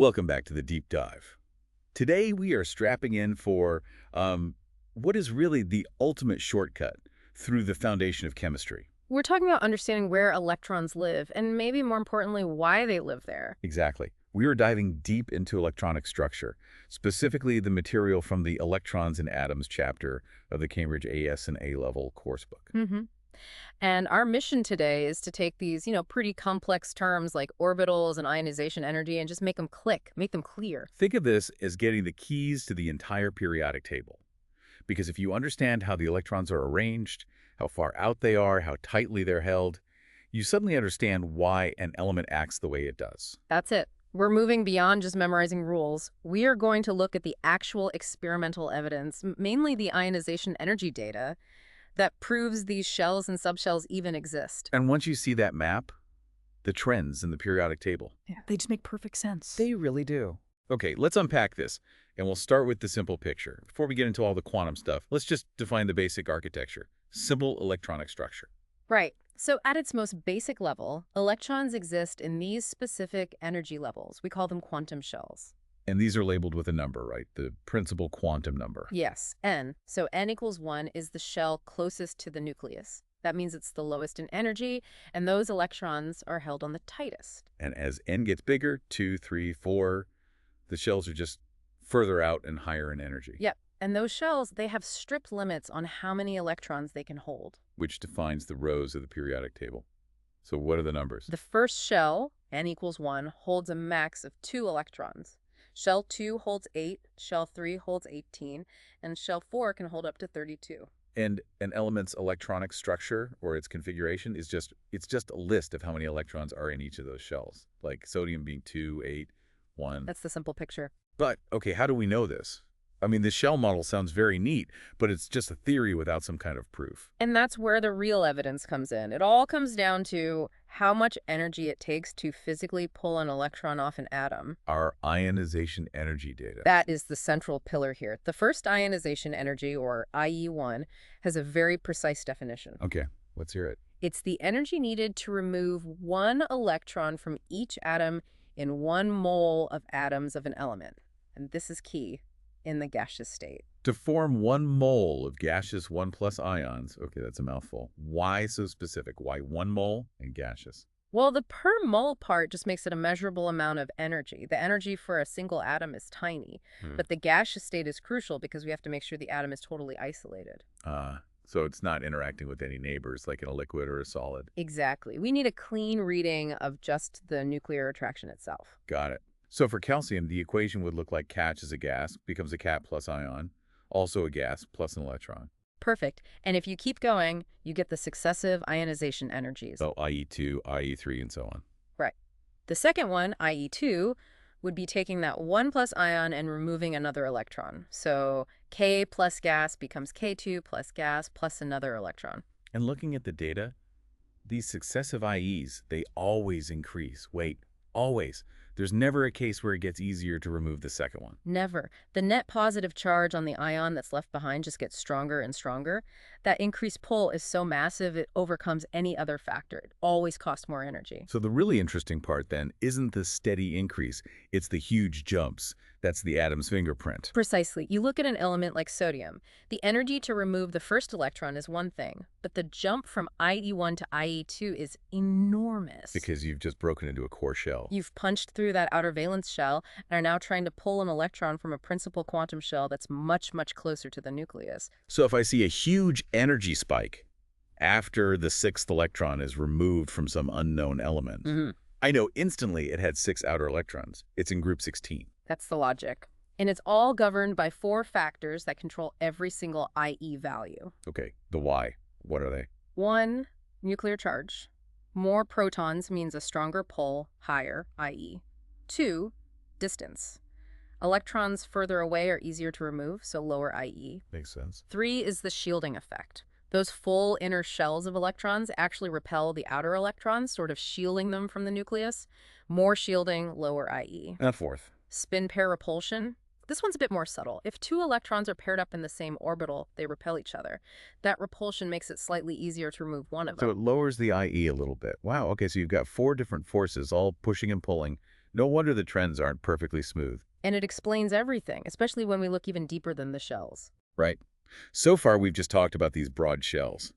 Welcome back to the deep dive. Today we are strapping in for what is really the ultimate shortcut through the foundation of chemistry. We're talking about understanding where electrons live, and maybe more importantly, why they live there. Exactly. We are diving deep into electronic structure, specifically the material from the Electrons and Atoms chapter of the Cambridge AS and A-level coursebook. hmm And our mission today is to take these, pretty complex terms like orbitals and ionization energy and just make them click, make them clear. Think of this as getting the keys to the entire periodic table. Because if you understand how the electrons are arranged, how far out they are, how tightly they're held, you suddenly understand why an element acts the way it does. That's it. We're moving beyond just memorizing rules. We are going to look at the actual experimental evidence, mainly the ionization energy data, that proves these shells and subshells even exist. And once you see that map, the trends in the periodic table. Yeah, they just make perfect sense. They really do. Okay, let's unpack this, and we'll start with the simple picture. Before we get into all the quantum stuff, let's just define the basic architecture. Simple electronic structure. Right. So at its most basic level, electrons exist in these specific energy levels. We call them quantum shells. And these are labeled with a number, right? The principal quantum number. Yes, n. So n equals 1 is the shell closest to the nucleus. That means it's the lowest in energy, and those electrons are held on the tightest. And as n gets bigger, 2, 3, 4, the shells are just further out and higher in energy. Yep. And those shells, they have strict limits on how many electrons they can hold. Which defines the rows of the periodic table. So what are the numbers? The first shell, n equals 1, holds a max of 2 electrons. Shell 2 holds 8, shell 3 holds 18, and shell 4 can hold up to 32. And an element's electronic structure or its configuration is just a list of how many electrons are in each of those shells, like sodium being 2, 8, 1. That's the simple picture. But, okay, how do we know this? I mean, the shell model sounds very neat, but it's just a theory without some kind of proof. And that's where the real evidence comes in. It all comes down to how much energy it takes to physically pull an electron off an atom. Our ionization energy data. That is the central pillar here. The first ionization energy, or IE1, has a very precise definition. Okay, let's hear it. It's the energy needed to remove 1 electron from each atom in 1 mole of atoms of an element. And this is key in the gaseous state. To form 1 mole of gaseous 1+ ions, okay, that's a mouthful. Why so specific? Why 1 mole and gaseous? Well, the per mole part just makes it a measurable amount of energy. The energy for a single atom is tiny, but the gaseous state is crucial because we have to make sure the atom is totally isolated. So it's not interacting with any neighbors like in a liquid or a solid. Exactly. We need a clean reading of just the nuclear attraction itself. Got it. So for calcium, the equation would look like Cat is a gas, becomes a Cat plus ion, also a gas plus an electron. Perfect. And if you keep going, you get the successive ionization energies. So IE2, IE3, and so on. Right. The second one, IE2, would be taking that 1+ ion and removing another electron. So K plus gas becomes K2 plus gas plus another electron. And looking at the data, these successive IEs, they always increase. Wait, always. There's never a case where it gets easier to remove the second one. Never. The net positive charge on the ion that's left behind just gets stronger and stronger. That increased pull is so massive it overcomes any other factor. It always costs more energy. So the really interesting part then isn't the steady increase, it's the huge jumps. That's the atom's fingerprint. Precisely. You look at an element like sodium. The energy to remove the first electron is one thing, but the jump from IE1 to IE2 is enormous. Because you've just broken into a core shell. You've punched through that outer valence shell and are now trying to pull an electron from a principal quantum shell that's much, much closer to the nucleus. So if I see a huge energy spike after the 6th electron is removed from some unknown element, I know instantly it had 6 outer electrons. It's in group 16. That's the logic. And it's all governed by 4 factors that control every single IE value. Okay, the why. What are they? 1, nuclear charge. More protons means a stronger pull, higher IE. 2, distance. Electrons further away are easier to remove, so lower IE. Makes sense. 3 is the shielding effect. Those full inner shells of electrons actually repel the outer electrons, sort of shielding them from the nucleus. More shielding, lower IE. And 4th. Spin pair repulsion. This one's a bit more subtle. If 2 electrons are paired up in the same orbital, they repel each other. That repulsion makes it slightly easier to remove one of them. So it lowers the IE a little bit. Wow, okay, so you've got 4 different forces all pushing and pulling No wonder the trends aren't perfectly smooth. And it explains everything, especially when we look even deeper than the shells. Right. So far, we've just talked about these broad shells.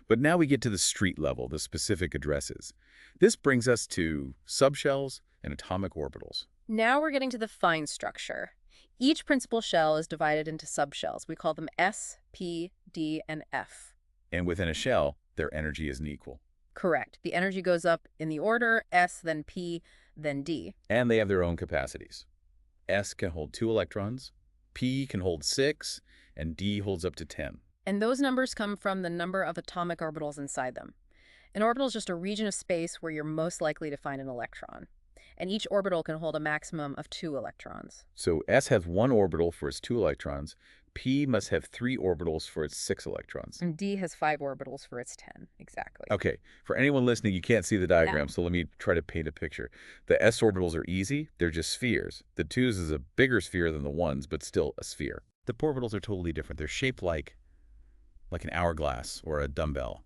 But now we get to the street level, the specific addresses. This brings us to subshells and atomic orbitals. Now we're getting to the fine structure. Each principal shell is divided into subshells. We call them S, P, D, and F. And within a shell, their energy isn't equal. Correct. The energy goes up in the order S, then P, then D. And they have their own capacities. S can hold 2 electrons, P can hold 6, and D holds up to 10. And those numbers come from the number of atomic orbitals inside them. An orbital is just a region of space where you're most likely to find an electron. And each orbital can hold a maximum of 2 electrons. So S has 1 orbital for its 2 electrons, P must have 3 orbitals for its 6 electrons. And D has 5 orbitals for its 10, exactly. Okay, for anyone listening, you can't see the diagram, so let me try to paint a picture. The S orbitals are easy, they're just spheres. The 2s is a bigger sphere than the 1s, but still a sphere. The p orbitals are totally different. They're shaped like an hourglass or a dumbbell.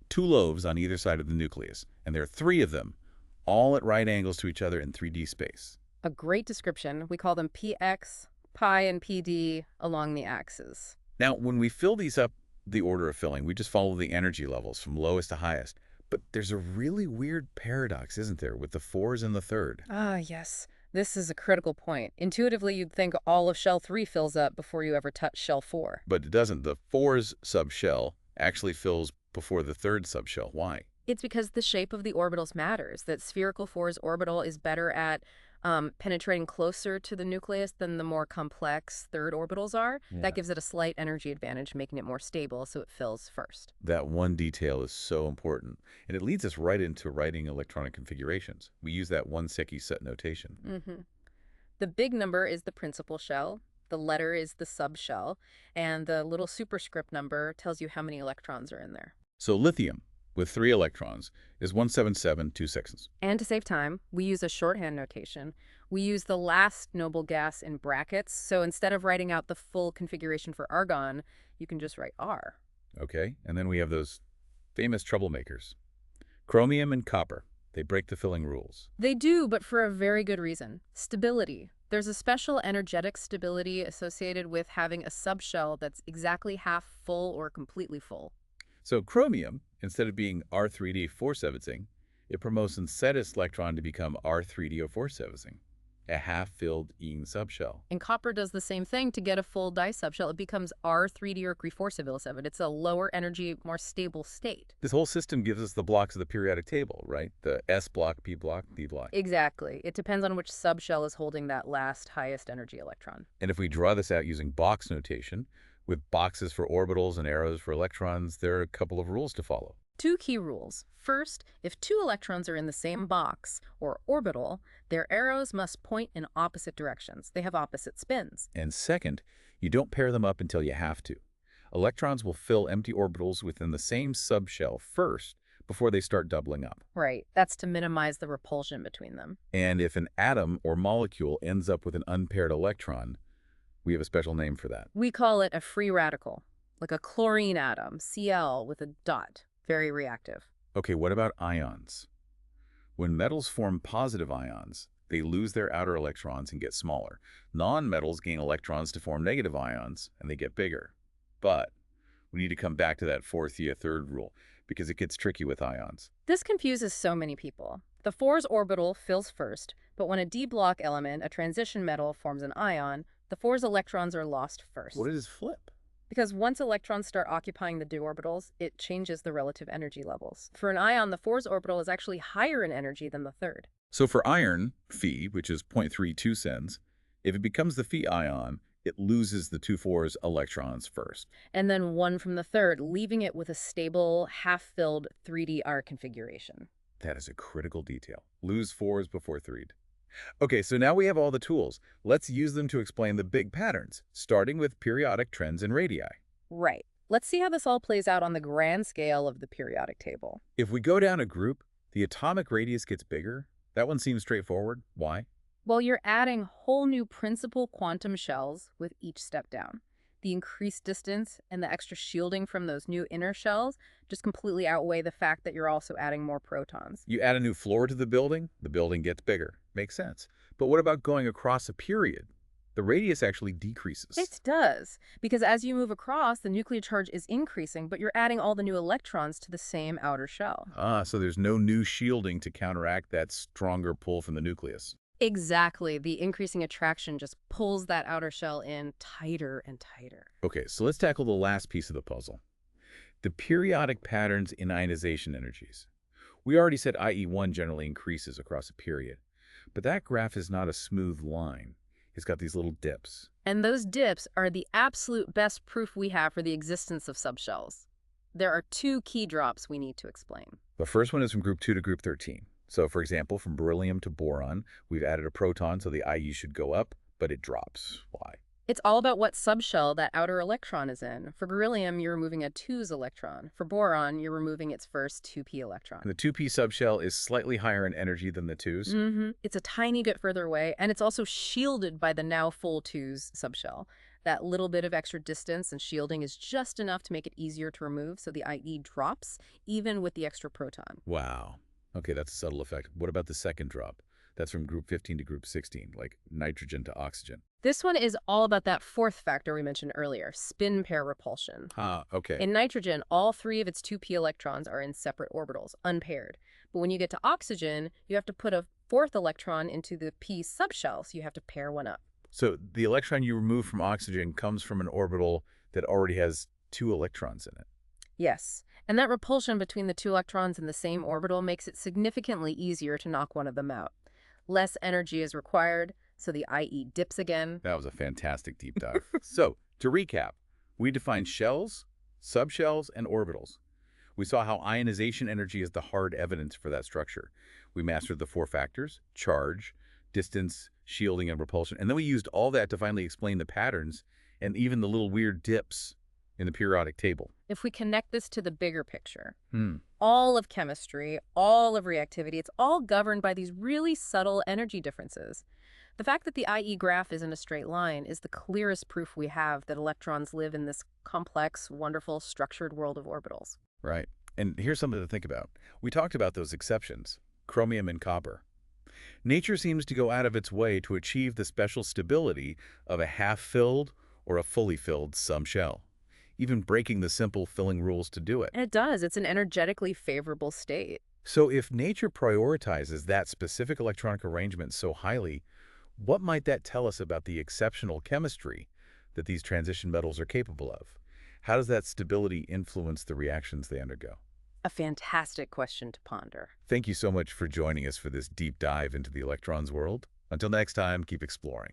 2 lobes on either side of the nucleus, and there are 3 of them, all at right angles to each other in 3D space. A great description. We call them px, pi, and pd along the axis. Now, when we fill these up the order of filling, we just follow the energy levels from lowest to highest. But there's a really weird paradox, isn't there, with the 4s and the 3rd? Ah, yes. This is a critical point. Intuitively, you'd think all of shell 3 fills up before you ever touch shell 4. But it doesn't. The 4's subshell actually fills before the 3rd subshell. Why? It's because the shape of the orbitals matters, that spherical 4's orbital is better at penetrating closer to the nucleus than the more complex 3rd orbitals are. Yeah. That gives it a slight energy advantage, making it more stable, so it fills first. That one detail is so important, and it leads us right into writing electronic configurations. We use that 1 Secchi set notation. The big number is the principal shell, the letter is the subshell, and the little superscript number tells you how many electrons are in there. So lithium, with 3 electrons, is 17726. And to save time, we use a shorthand notation. We use the last noble gas in brackets, so instead of writing out the full configuration for argon, you can just write R. Okay, and then we have those famous troublemakers. Chromium and copper. They break the filling rules. They do, but for a very good reason. Stability. There's a special energetic stability associated with having a subshell that's exactly half full or completely full. So chromium, instead of being R3D 4-sevencing, it promotes inside its electron to become R3D or 4-sevencing, a half-filled ene subshell. And copper does the same thing to get a full disubshell. It becomes R3D or 4-7. It's a lower energy, more stable state. This whole system gives us the blocks of the periodic table, right? The S block, P block, D block. Exactly. It depends on which subshell is holding that last highest energy electron. And if we draw this out using box notation, with boxes for orbitals and arrows for electrons, there are a couple of rules to follow. 2 key rules. First, if 2 electrons are in the same box, or orbital, their arrows must point in opposite directions. They have opposite spins. And second, you don't pair them up until you have to. Electrons will fill empty orbitals within the same subshell first before they start doubling up. Right. That's to minimize the repulsion between them. And if an atom or molecule ends up with an unpaired electron, we have a special name for that. We call it a free radical, like a chlorine atom, Cl with a dot. Very reactive. Okay, what about ions? When metals form positive ions, they lose their outer electrons and get smaller. Non-metals gain electrons to form negative ions, and they get bigger. But we need to come back to that 4-3 rule, because it gets tricky with ions. This confuses so many people. The 4's orbital fills first, but when a d block element, a transition metal, forms an ion, the 4's electrons are lost first. What is flip? Because once electrons start occupying the d orbitals, it changes the relative energy levels. For an ion, the 4's orbital is actually higher in energy than the 3rd. So for iron, Phi, which is 0.32 cents, if it becomes the Phi ion, it loses the 2 4's electrons first. And then 1 from the 3rd, leaving it with a stable, half-filled 3dr configuration. That is a critical detail. Lose 4's before 3'd. Okay, so now we have all the tools. Let's use them to explain the big patterns, starting with periodic trends and radii. Right. Let's see how this all plays out on the grand scale of the periodic table. If we go down a group, the atomic radius gets bigger. That one seems straightforward. Why? Well, you're adding whole new principal quantum shells with each step down. The increased distance and the extra shielding from those new inner shells just completely outweigh the fact that you're also adding more protons. You add a new floor to the building gets bigger. Makes sense. But what about going across a period? The radius actually decreases. It does, because as you move across, the nuclear charge is increasing, but you're adding all the new electrons to the same outer shell. Ah, so there's no new shielding to counteract that stronger pull from the nucleus. Exactly. The increasing attraction just pulls that outer shell in tighter and tighter. Okay, so let's tackle the last piece of the puzzle. The periodic patterns in ionization energies. We already said IE1 generally increases across a period, but that graph is not a smooth line. It's got these little dips. And those dips are the absolute best proof we have for the existence of subshells. There are two key drops we need to explain. The first one is from group 2 to group 13. So, for example, from beryllium to boron, we've added a proton, so the IE should go up, but it drops. Why? It's all about what subshell that outer electron is in. For beryllium, you're removing a 2s electron. For boron, you're removing its first 2p electron. The 2p subshell is slightly higher in energy than the 2s. It's a tiny bit further away, and it's also shielded by the now full 2s subshell. That little bit of extra distance and shielding is just enough to make it easier to remove, so the IE drops, even with the extra proton. Wow. Okay, that's a subtle effect. What about the second drop? That's from group 15 to group 16, like nitrogen to oxygen. This one is all about that fourth factor we mentioned earlier, spin pair repulsion. Ah, okay. In nitrogen, all 3 of its 2p electrons are in separate orbitals, unpaired. But when you get to oxygen, you have to put a 4th electron into the p subshell, so you have to pair one up. So the electron you remove from oxygen comes from an orbital that already has 2 electrons in it. Yes, and that repulsion between the 2 electrons in the same orbital makes it significantly easier to knock one of them out. Less energy is required, so the IE dips again. That was a fantastic deep dive. So, to recap, we defined shells, subshells, and orbitals. We saw how ionization energy is the hard evidence for that structure. We mastered the 4 factors: charge, distance, shielding, and repulsion. And then we used all that to finally explain the patterns and even the little weird dips in the periodic table. If we connect this to the bigger picture, all of chemistry, all of reactivity, it's all governed by these really subtle energy differences. The fact that the IE graph isn't a straight line is the clearest proof we have that electrons live in this complex, wonderful, structured world of orbitals. Right. And here's something to think about. We talked about those exceptions, chromium and copper. Nature seems to go out of its way to achieve the special stability of a half-filled or a fully filled subshell, even breaking the simple filling rules to do it. And it does. It's an energetically favorable state. So if nature prioritizes that specific electronic arrangement so highly, what might that tell us about the exceptional chemistry that these transition metals are capable of? How does that stability influence the reactions they undergo? A fantastic question to ponder. Thank you so much for joining us for this deep dive into the electrons world. Until next time, keep exploring.